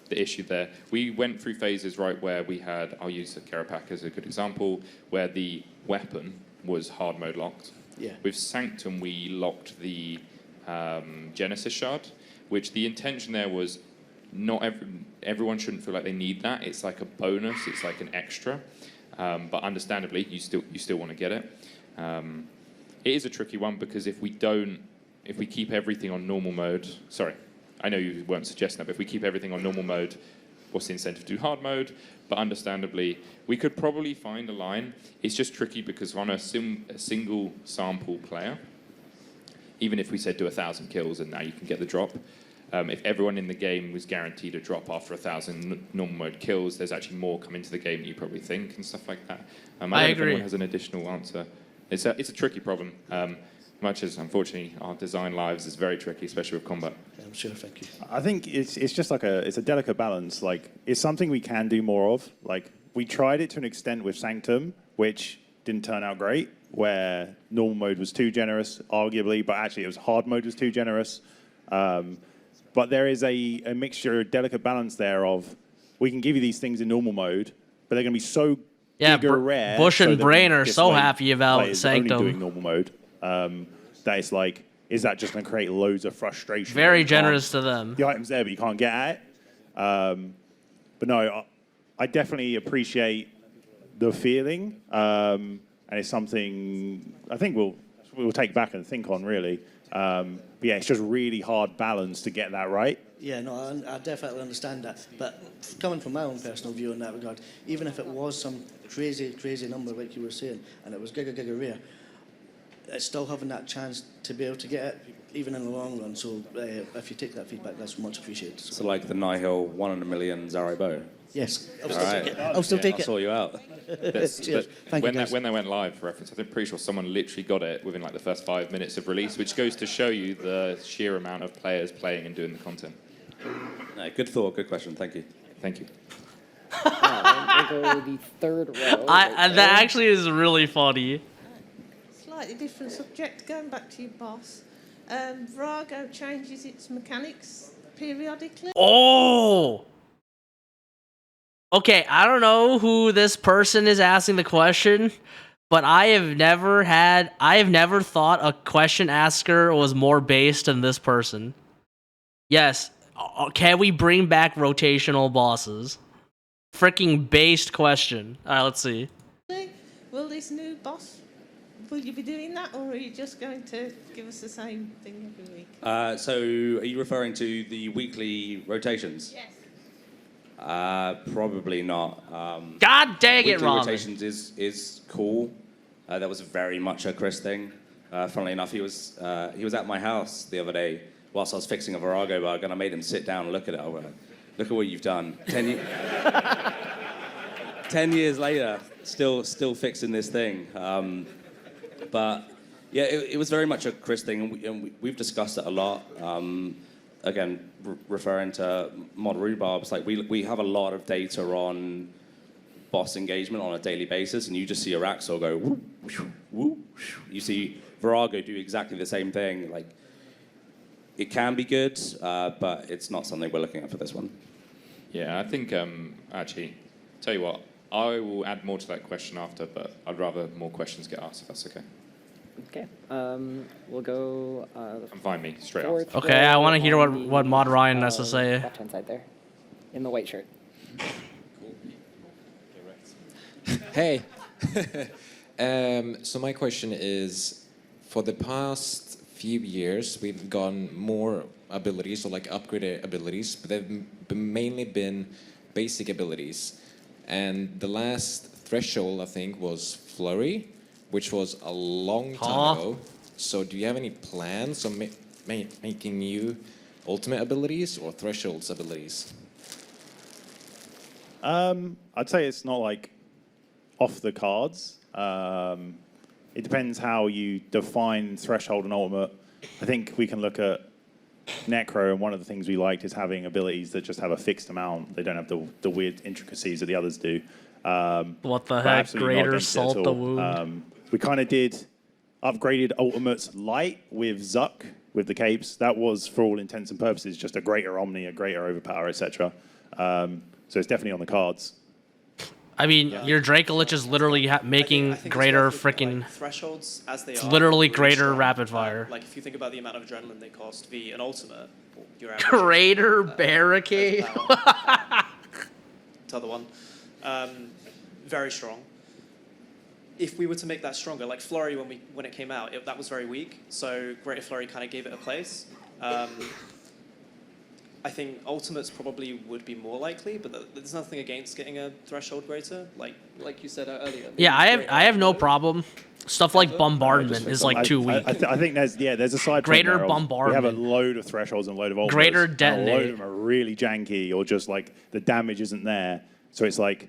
issue there. We went through phases, right, where we had, I'll use the Karapak as a good example, where the weapon was hard mode locked. Yeah. With Sanctum, we locked the Genesis shard, which the intention there was not everyone shouldn't feel like they need that. It's like a bonus. It's like an extra. But understandably, you still want to get it. It is a tricky one because if we keep everything on normal mode, sorry, I know you weren't suggesting that, but if we keep everything on normal mode, what's the incentive to do hard mode? But understandably, we could probably find a line. It's just tricky because on a single sample player, even if we said do 1,000 kills and now you can get the drop, if everyone in the game was guaranteed a drop after 1,000 normal mode kills, there's actually more come into the game than you probably think and stuff like that. I don't know if anyone has an additional answer. It's a tricky problem, much as, unfortunately, our design lives is very tricky, especially with combat. I'm sure, thank you. I think it's just like it's a delicate balance. Like, it's something we can do more of. Like, we tried it to an extent with Sanctum, which didn't turn out great, where normal mode was too generous, arguably, but actually it was hard mode was too generous. But there is a mixture, a delicate balance there of, we can give you these things in normal mode, but they're going to be so rare. Bush and so Brain are so happy about Sanctum. Sanctum. Only doing normal mode. That it's like, is that just going to create loads of frustration? Very You can't- generous to them. The item's there, but you can't get at it. But no, I definitely appreciate the feeling, and it's something I think we'll take back and think on really. But yeah, it's just really hard balance to get that right. Yeah, no, I definitely understand that. But coming from my own personal view in that regard, even if it was some crazy, crazy number like you were saying, and it was giga rare, it's still having that chance to be able to get it, even in the long run. So if you take that feedback, that's much appreciated. So like the Nihil 1 in a million Zari bow. Yes, I'll All still right. take it. I'll still take I'll it. sort you out. Cheers. Thank you, guys. When they went live, for reference, I'm pretty sure someone literally got it within like the first 5 minutes of release, which goes to show you the sheer amount of players playing and doing the content. No, good thought, good question. Thank you. Thank you. We'll go the third row. That actually is really funny. Slightly different subject, going back to your boss. Virago changes its mechanics periodically. Oh! Okay, I don't know who this person is asking the question, but I have never thought a question asker was more based than this person. Yes, can we bring back rotational bosses? Freaking based question. Alright, let's see. Will this new boss, will you be doing that, or are you just going to give us the same thing every week? So are you referring to the weekly rotations? Yes. Probably not. God dang it, weekly Ramen. rotations is cool. That was very much a Chris thing. Funnily enough, he was at my house the other day whilst I was fixing a Virago bug, and I made him sit down and look at it. I went, look at what you've done. 10 years later, still fixing this thing. But yeah, it was very much a Chris thing, and we've discussed it a lot. Again, referring to Mod Rhubarb, it's like we have a lot of data on boss engagement on a daily basis, and you just see Araxor go whoop, whoosh, whoop, whoosh. You see Virago do exactly the same thing. Like, it can be good, but it's not something we're looking at for this one. Yeah, I think, actually, tell you what, I will add more to that question after, but I'd rather more questions get asked, if that's okay. Okay. We'll go. And find me straight fourth after. Okay, I row want to hear on what the, Mod Ryan has to say. Left-hand side there, in the white shirt. Hey. So my question is, for the past few years, we've gotten more abilities, or like upgraded abilities, but they've mainly been basic abilities. And the last threshold, I think, was Flurry, which was a long time ago. So do you have any plans on making new ultimate abilities or thresholds abilities? I'd say it's not like off the cards. It depends how you define threshold and ultimate. I think we can look at Necro, and one of the things we liked is having abilities that just have a fixed amount. They don't have the weird intricacies that the others do. What the but heck? absolutely not Greater against it at salt the all. wound. We kind of did upgraded ultimates light with Zuck, with the capes. That was, for all intents and purposes, just a greater Omni, a greater Overpower, etc. So it's definitely on the cards. I mean, your Dracolich is literally making I think greater it's worth looking, freaking. like, thresholds as they It's are. literally really greater strong. rapid fire. Like if you think about the amount of adrenaline they cost v an ultimate, your average Greater barricade. T'other one, very strong. If we were to make that stronger, like Flurry when it came out, that was very weak. So Greater Flurry kind of gave it a place. I think Ultimates probably would be more likely, but there's nothing against getting a threshold greater, like you said earlier. Yeah, I have no problem. Stuff like bombardment is like too weak. I think there's a side Greater point there of bombardment. We have a load of thresholds and a load of ultimates. Greater and a load detonate. of them are really janky, or just like the damage isn't there. So it's like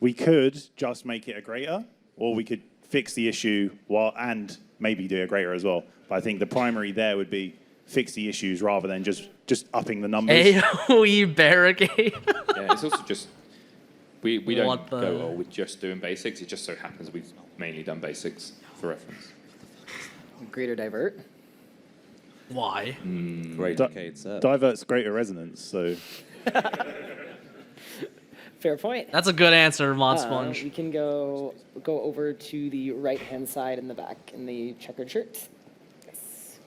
we could just make it a greater, or we could fix the issue and maybe do a greater as well. But I think the primary there would be fix the issues rather than just upping the numbers. AoE barricade. Yeah, it's also just we don't What the- go with just doing basics. It just so happens we've mainly done basics for reference. Greater divert. Why? Great decade set. Divert's greater resonance, so Fair point. That's a good answer, Mod Sponge. We can go over to the right-hand side in the back in the checkered shirt. Yes.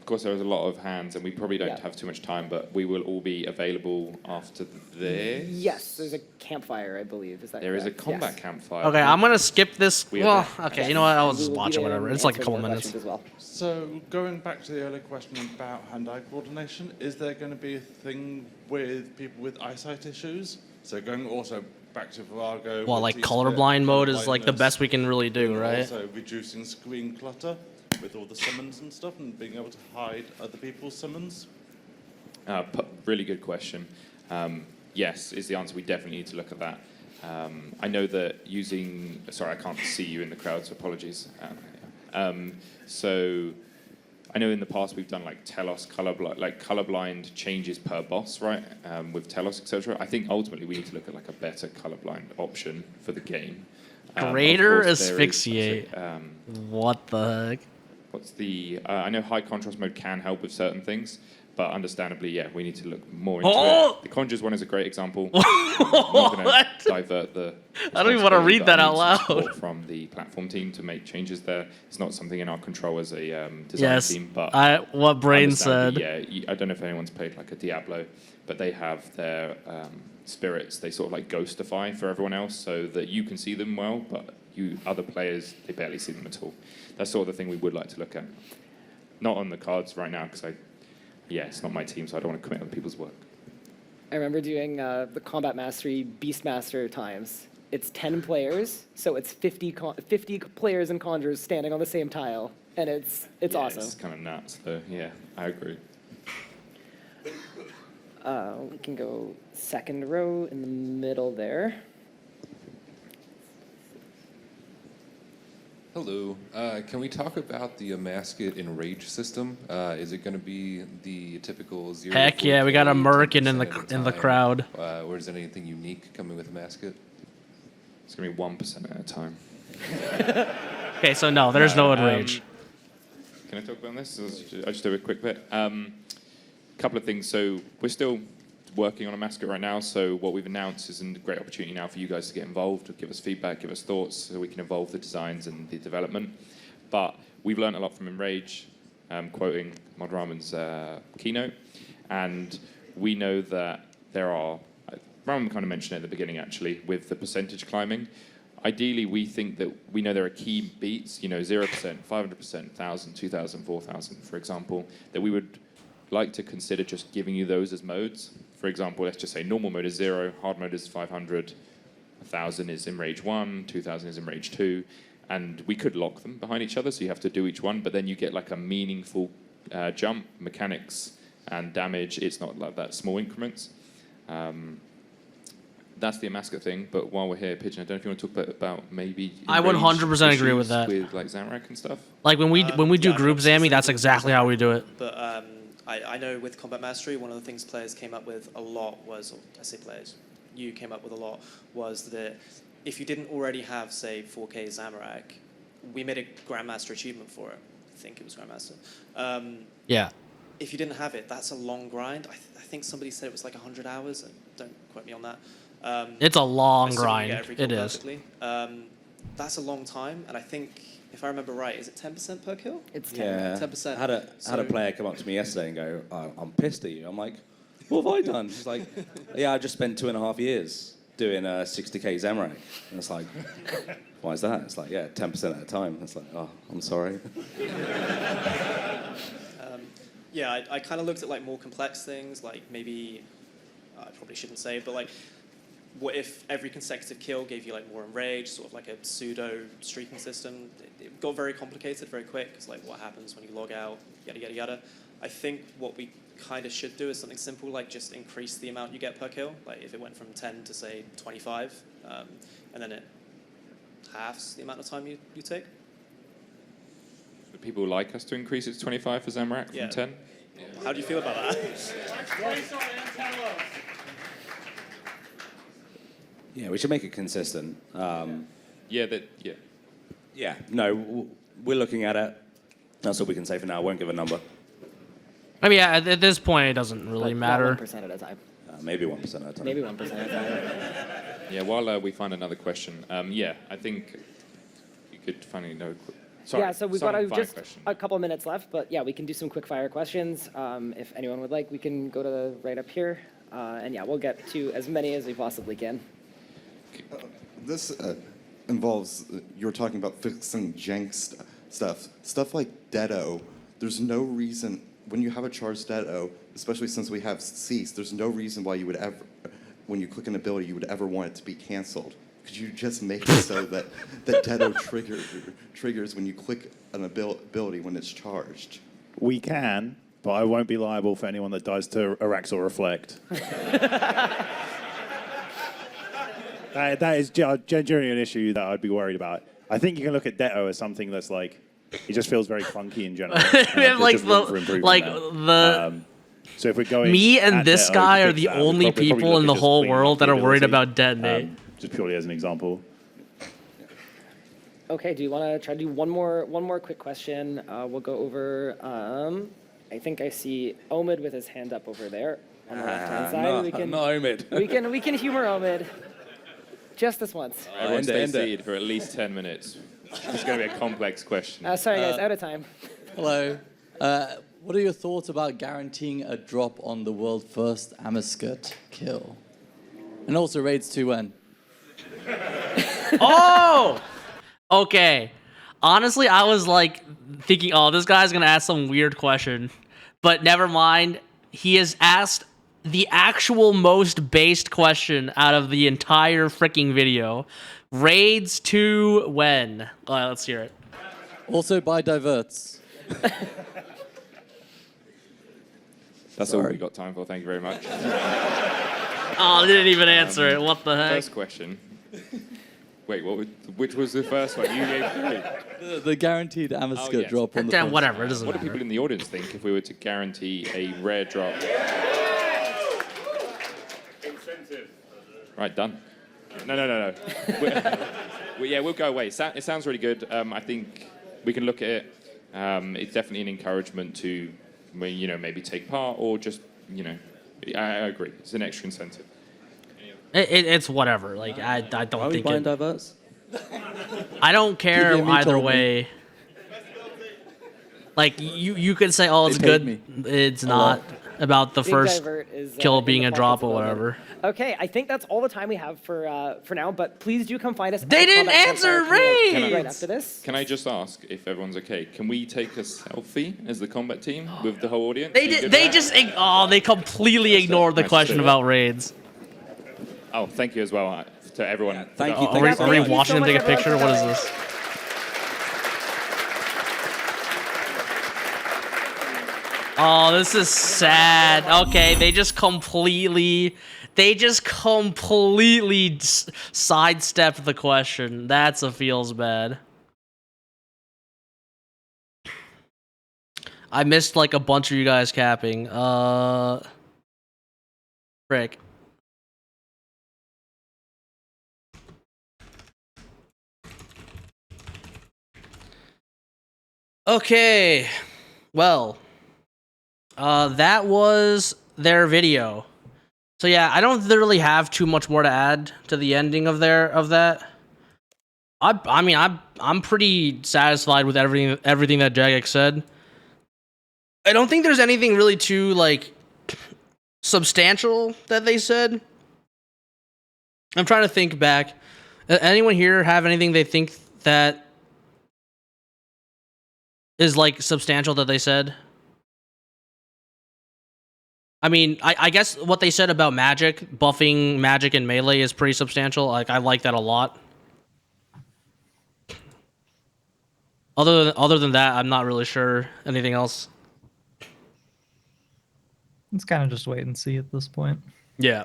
Of course, there is a lot of hands, and we probably don't Yeah. have too much time, but we will all be available after this. Yes, there's a campfire, I believe. Is that There is a correct? combat Yes. campfire. Okay, I'm gonna skip this. We are Well, there. okay, you know what? I'll And we just will be watch it. there Whatever. and It's like a answer couple more minutes. questions as well. So going back to the earlier question about hand-eye coordination, is there going to be a thing with people with eyesight issues? So going also back to Virago. Well, with like T-split, colorblind mode is like the colorblindness, best we can really do, and right? Also reducing screen clutter with all the summons and stuff, and being able to hide other people's summons. Really good question. Yes, is the answer. We definitely need to look at that. I know that using. Sorry, I can't see you in the crowd, so apologies. So I know in the past we've done like Telos colorblind changes per boss, right? With Telos, etc. I think ultimately we need to look at like a better colorblind option for the game. Greater Of course, there is, asphyxiate. What the heck? What's the? I know high contrast mode can help with certain things, but understandably, yeah, we need to look more into it. The Conjures one is a great example. I'm not going to divert the. I don't even want to read that out I need some loud. support from the platform team to make changes there. It's not something in our control as a design Yes, team, but what Brain said. understandably, yeah, I don't know if anyone's played like a Diablo, but they have their spirits. They sort of like ghostify for everyone else, so that you can see them well, but you other players they barely see them at all. That's sort of the thing we would like to look at. Not on the cards right now because it's not my team, so I don't want to commit other people's work. I remember doing the Combat Mastery Beastmaster times. It's 10 players, so it's 50 players and conjurers standing on the same tile, and it's awesome. It's kind of nuts, though. Yeah, I agree. We can go second row in the middle there. Hello. Can we talk about the Mascot Enrage system? Is it going to be the typical 0 Heck to yeah, we got 40K, American 10% in the at a in the time? crowd. Or is there anything unique coming with Mascot? It's going to be 1% at a time. Okay, so no, there's no enrage. Can I talk about this? I'll just do a quick bit. Couple of things. So we're still working on a mascot right now. So what we've announced is a great opportunity now for you guys to get involved, to give us feedback, give us thoughts, so we can evolve the designs and the development. But we've learned a lot from Enrage, quoting Mod Ramon's keynote, and we know that there are. Ramon kind of mentioned it at the beginning, actually, with the percentage climbing. Ideally, we think that we know there are key beats, 0%, 500%, 1,000, 2,000, 4,000, for example, that we would like to consider just giving you those as modes. For example, let's just say normal mode is 0, hard mode is 500, 1,000 is Enrage 1, 2,000 is Enrage 2, and we could lock them behind each other, so you have to do each one, but then you get like a meaningful jump, mechanics, and damage. It's not like that small increments. That's the mascot thing, but while we're here, Pigeon, I don't know if you want to talk about maybe. I 100% agree with that. With like Zamrak and stuff. Like when we do group zamming, that's exactly how we do it. But I know with Combat Mastery, one of the things players came up with a lot was, or I say players, you came up with a lot, was that if you didn't already have, say, 4K Zamorak, we made a Grandmaster achievement for it. I think it was Grandmaster. Yeah. If you didn't have it, that's a long grind. I think somebody said it was like 100 hours. Don't quote me on that. It's a long assuming you grind. get every kill It is. perfectly. That's a long time, and I think, if I remember right, is it 10% per kill? It's 10. Yeah. 10%. I had a player come up to me yesterday and go, I'm pissed at you. I'm like, what have I done? She's like, yeah, I just spent 2.5 years doing 60k Zamorak. And it's like, why is that? It's like, yeah, 10% at a time. It's like, oh, I'm sorry. Yeah, I kind of looked at like more complex things, like maybe, I probably shouldn't say, but like, what if every consecutive kill gave you like more enrage, sort of like a pseudo streaking system? It got very complicated very quick, because like what happens when you log out, yada, yada, yada. I think what we kind of should do is something simple, like just increase the amount you get per kill. Like if it went from 10 to say 25, and then it halves the amount of time you take. Would people like us to increase it to 25 for Zamorak from 10? Yeah. How do you feel about that? Yeah, we should make it consistent. Yeah, no, we're looking at it. That's all we can say for now. I won't give a number. I mean, yeah, at this point, it doesn't really matter. 1% at a time. Maybe 1% at a time. Maybe 1% at a time. Yeah, while we find another question, I think you could finally know. Sorry, Yeah, so we've someone got fire just question. a couple minutes left, but yeah, we can do some quick fire questions. If anyone would like, we can go to the right up here. And yeah, we'll get to as many as we possibly can. This involves, you were talking about fixing jank stuff like Deado. There's no reason, when you have a charged Deado, especially since we have cease, there's no reason why you would ever, when you click an ability, you would ever want it to be canceled. Could you just make it so that Deado triggers when you click an ability when it's charged? We can, but I won't be liable for anyone that dies to Arax or Reflect. That is genuinely an issue that I'd be worried about. I think you can look at Deado as something that's like, it just feels very clunky in general. So if we're going, me and at this Deado guy to are fix the that, we'd only probably people look in at the just whole cleaning up world the that are worried ability, about detonate. just purely as an example. Okay, do you want to try to do one more quick question? We'll go over, I think I see Omid with his hand up over there on the left-hand side. No, we can, not Omid. we can humor Omid. Just this once. Everyone stay seated for at least 10 minutes. It's going to be a complex question. Sorry guys, out of time. Hello. What are your thoughts about guaranteeing a drop on the world first Amaskut kill? And also raids 2N. Oh! Okay. Honestly, I was like thinking, oh, this guy's going to ask some weird question. But never mind. He has asked the actual most based question out of the entire freaking video. Raids 2 when? Let's hear it. Also by diverts. That's all we got time for. Thank you very much. Oh, they didn't even answer it. What the heck? First question. Wait, which was the first one? You gave three. The guaranteed Amaskut drop on the Damn, whatever. It doesn't What do matter. people in the audience think if we were to guarantee a rare drop? Incentive. Right, done. No. We'll go away. It sounds really good. I think we can look at it. It's definitely an encouragement to, maybe take part or just, I agree. It's an extra incentive. It's whatever. Like I don't Are we think buying it, diverts? I don't care PvMer either told me. way. Like you could say, oh, it's They paid good. me. It's not about the Big first Divert is, kill in being the a drop or pockets of Omid. whatever. Okay, I think that's all the time we have for now, but please do come find us. They at didn't Combat answer Campfire raids! right after this. Can I just ask if everyone's okay? Can we take a selfie as the combat team with the whole audience? They You did. good They with just. They completely ignored the Nice question to- about raids. that? Oh, thank you as well to everyone. Thank you. Are we Thank you watching so them take a much, everyone, picture? for What is coming. this? Oh, this is sad. Okay, they just completely sidestepped the question. That's a feels bad. I missed like a bunch of you guys capping. Frick. Okay. Well, that was their video. So yeah, I don't really have too much more to add to the ending of that. I'm pretty satisfied with everything that Jagex said. I don't think there's anything really too like substantial that they said. I'm trying to think back. Anyone here have anything they think that is like substantial that they said? I mean, I guess what they said about magic, buffing magic and melee is pretty substantial. Like, I like that a lot. Other than that, I'm not really sure anything else. It's kind of just wait and see at this point. Yeah.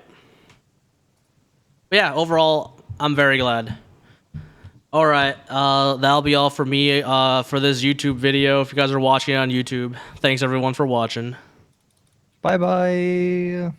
But yeah, overall, I'm very glad. All right, that'll be all for me for this YouTube video. If you guys are watching it on YouTube, thanks everyone for watching. Bye bye.